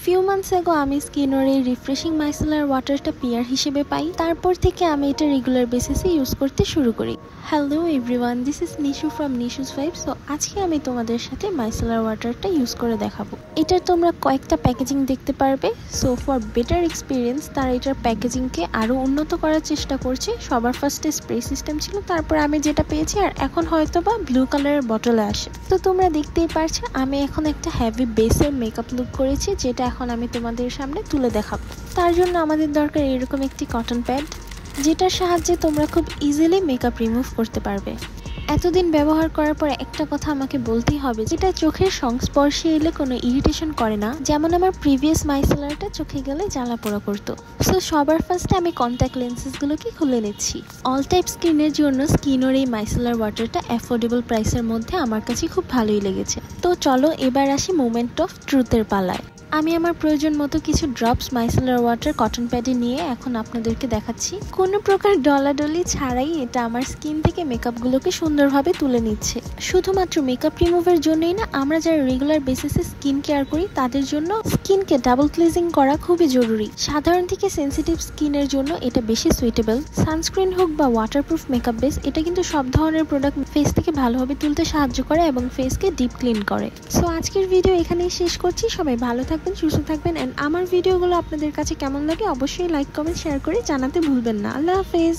Few months এগো আমি স্কিনের এই রিফ্রেশিং মাইসেলার ওয়াটারটা পিয়ার হিসেবে পাই, তারপর থেকে আমি এটা রেগুলার বেসিসে ইউজ করতে শুরু করি। Hello everyone, this is Nishu from Nishu's vibe. So আজকে আমি তোমাদের সাথে মাইসেলার ওয়াটারটা ইউজ করে দেখাবো। এটার তোমরা কয়েকটা প্যাকেজিং দেখতে পারবে। সো ফর বেটার এক্সপিরিয়েন্স তারা এটার প্যাকেজিংকে আরও উন্নত করার চেষ্টা করছে। সবার ফার্স্টে স্প্রে সিস্টেম ছিল, তারপর আমি যেটা পেয়েছি, আর এখন হয়তো বা ব্লু কালারের বটলে আসে। তো তোমরা দেখতেই পারছো আমি এখন একটা হেভি বেসের মেকআপ লুক করেছি, যেটা এখন আমি তোমাদের সামনে তুলে দেখাবো। তার জন্য আমাদের দরকার এরকম একটি কটন প্যাড, যেটার সাহায্যে তোমরা খুব ইজিলি মেকআপ রিমুভ করতে পারবে। এতদিন ব্যবহার করার পর একটা কথা আমাকে বলতেই হবে, যেটা চোখের সংস্পর্শে এলে কোনো ইরিটেশন করে না, যেমন আমার প্রিভিয়াস মাইসেলারটা চোখে গেলে জ্বালা পোড়া করতো। সো সবার ফার্স্টে আমি কন্ট্যাক্ট লেন্সেসগুলোকে খুলে নিচ্ছি। অল টাইপ স্কিনের জন্য স্কিনের এই মাইসেলার ওয়াটারটা অ্যাফোর্ডেবল প্রাইসের মধ্যে আমার কাছে খুব ভালোই লেগেছে। তো চলো এবার আসি মোমেন্ট অফ ট্রুথের পালায়। আমি আমার প্রয়োজন মতো কিছু ড্রপস মাইসেলার ওয়াটার কটন প্যাডে নিয়ে এখন আপনাদেরকে দেখাচ্ছি। কোনো প্রকার ডলাডলি ছাড়াই এটা আমার স্কিন থেকে মেকআপগুলোকে সুন্দরভাবে তুলে নিচ্ছে। শুধুমাত্র মেকআপ রিমুভের জন্যই না, আমরা যারা রেগুলার বেসিসে স্কিন কেয়ার করি তাদের জন্য স্কিনকে ডাবল ক্লিনজিং করা খুবই জরুরি। সাধারণ থেকে সেন্সিটিভ স্কিনের জন্য এটা বেশি সুইটেবল। সানস্ক্রিন হোক বা ওয়াটারপ্রুফ মেকআপ বেস, এটা কিন্তু সব ধরনের প্রোডাক্ট ফেস থেকে ভালোভাবে তুলতে সাহায্য করে এবং ফেসকে ডিপ ক্লিন করে। সো আজকের ভিডিও এখানেই শেষ করছি। সবাই ভালো থাকবেন, সুস্থ থাকবেন, এন্ড আমার ভিডিওগুলো আপনাদের কাছে কেমন লাগে অবশ্যই লাইক, কমেন্ট, শেয়ার করে জানাতে ভুলবেন না। আল্লাহ হাফেজ।